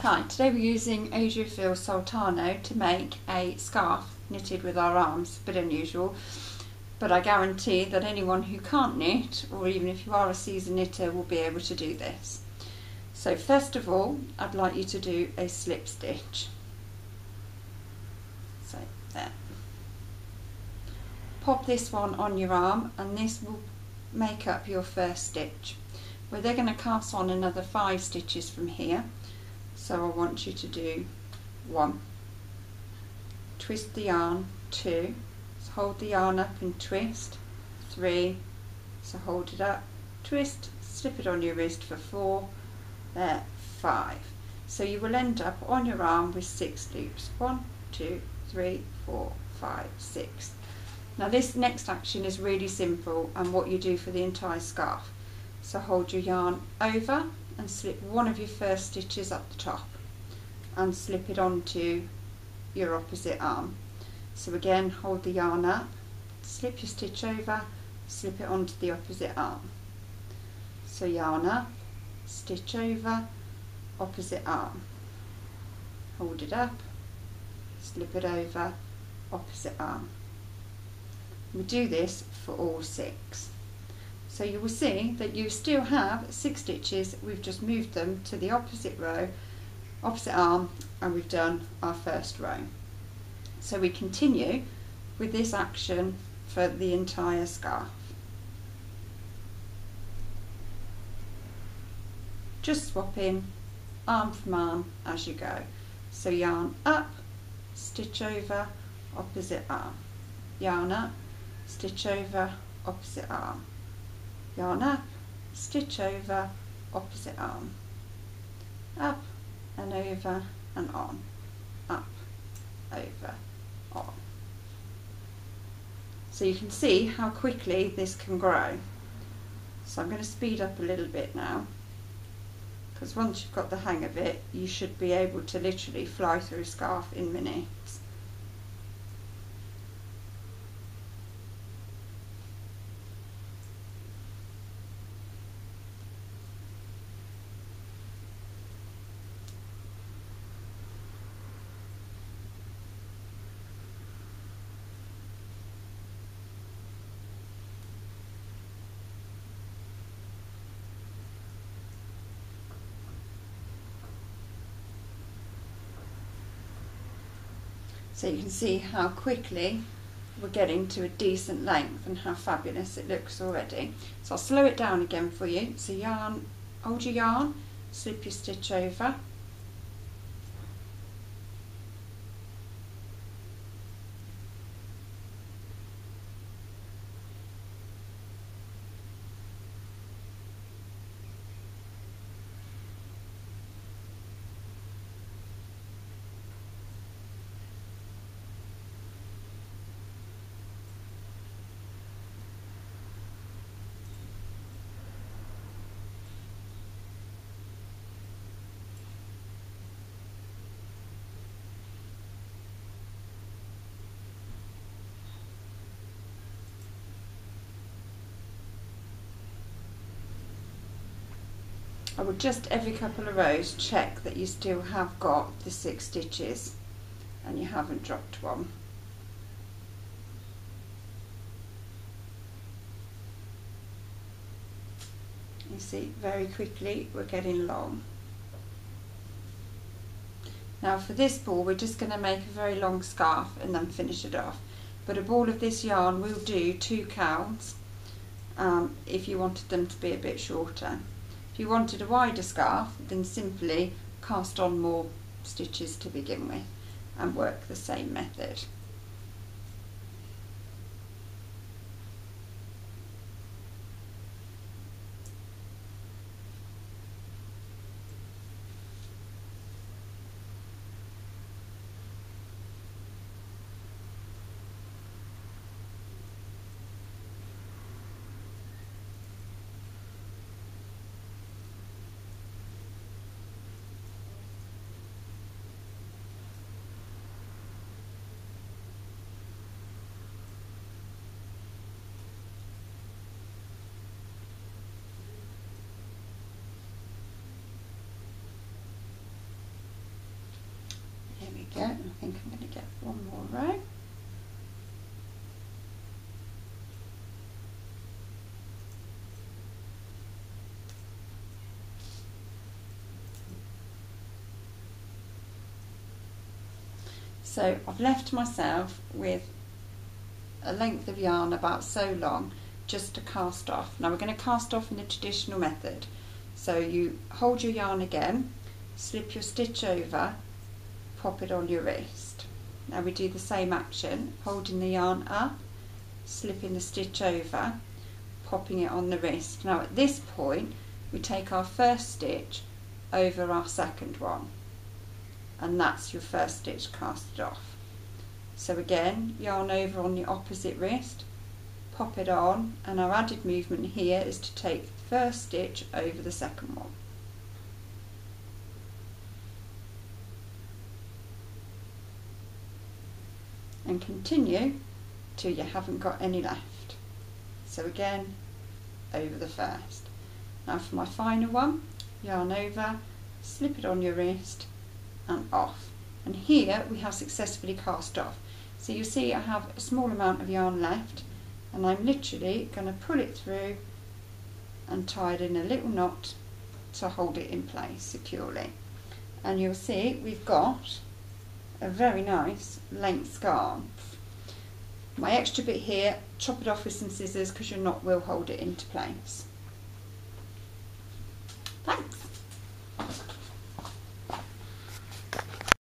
Hi, today we're using Adriafil Sultano to make a scarf knitted with our arms. A bit unusual, but I guarantee that anyone who can't knit, or even if you are a seasoned knitter, will be able to do this. So first of all, I'd like you to do a slip stitch. So there. Pop this one on your arm and this will make up your first stitch. We're then going to cast on another 5 stitches from here. So I want you to do 1, twist the yarn, 2, so hold the yarn up and twist, 3, so hold it up, twist, slip it on your wrist for 4, there, 5. So you will end up on your arm with 6 loops, 1, 2, 3, 4, 5, 6. Now this next action is really simple and what you do for the entire scarf. So hold your yarn over and slip one of your first stitches up the top and slip it onto your opposite arm. So again, hold the yarn up, slip your stitch over, slip it onto the opposite arm. So yarn up, stitch over, opposite arm. Hold it up, slip it over, opposite arm. We do this for all 6. So you will see that you still have 6 stitches, we've just moved them to the opposite row, opposite arm, and we've done our first row. So we continue with this action for the entire scarf. Just swapping arm from arm as you go. So yarn up, stitch over, opposite arm. Yarn up, stitch over, opposite arm. Yarn up, stitch over, opposite arm, up and over and on, up, over, on. So you can see how quickly this can grow. So I'm going to speed up a little bit now, because once you've got the hang of it, you should be able to literally fly through a scarf in minutes. So you can see how quickly we're getting to a decent length and how fabulous it looks already. So I'll slow it down again for you. So yarn, hold your yarn, slip your stitch over, I would just every couple of rows check that you still have got the 6 stitches and you haven't dropped one. You see, very quickly we're getting long. Now for this ball we're just going to make a very long scarf and then finish it off. But a ball of this yarn will do 2 counts if you wanted them to be a bit shorter. If you wanted a wider scarf, then simply cast on more stitches to begin with and work the same method. think I'm going to get one more row. So I've left myself with a length of yarn about so long just to cast off. Now we're going to cast off in the traditional method. So you hold your yarn again, slip your stitch over, pop it on your wrist. Now we do the same action, holding the yarn up, slipping the stitch over, popping it on the wrist. Now at this point we take our first stitch over our second one, and that's your first stitch casted off. So again, yarn over on the opposite wrist, pop it on, and our added movement here is to take the first stitch over the second one. And continue till you haven't got any left. So again, over the first. Now for my final one, yarn over, slip it on your wrist and off. And here we have successfully cast off. So you see I have a small amount of yarn left, and I'm literally going to pull it through and tie it in a little knot to hold it in place securely. And you'll see we've got a very nice length scarf. My extra bit here, chop it off with some scissors because your knot will hold it into place. Thanks.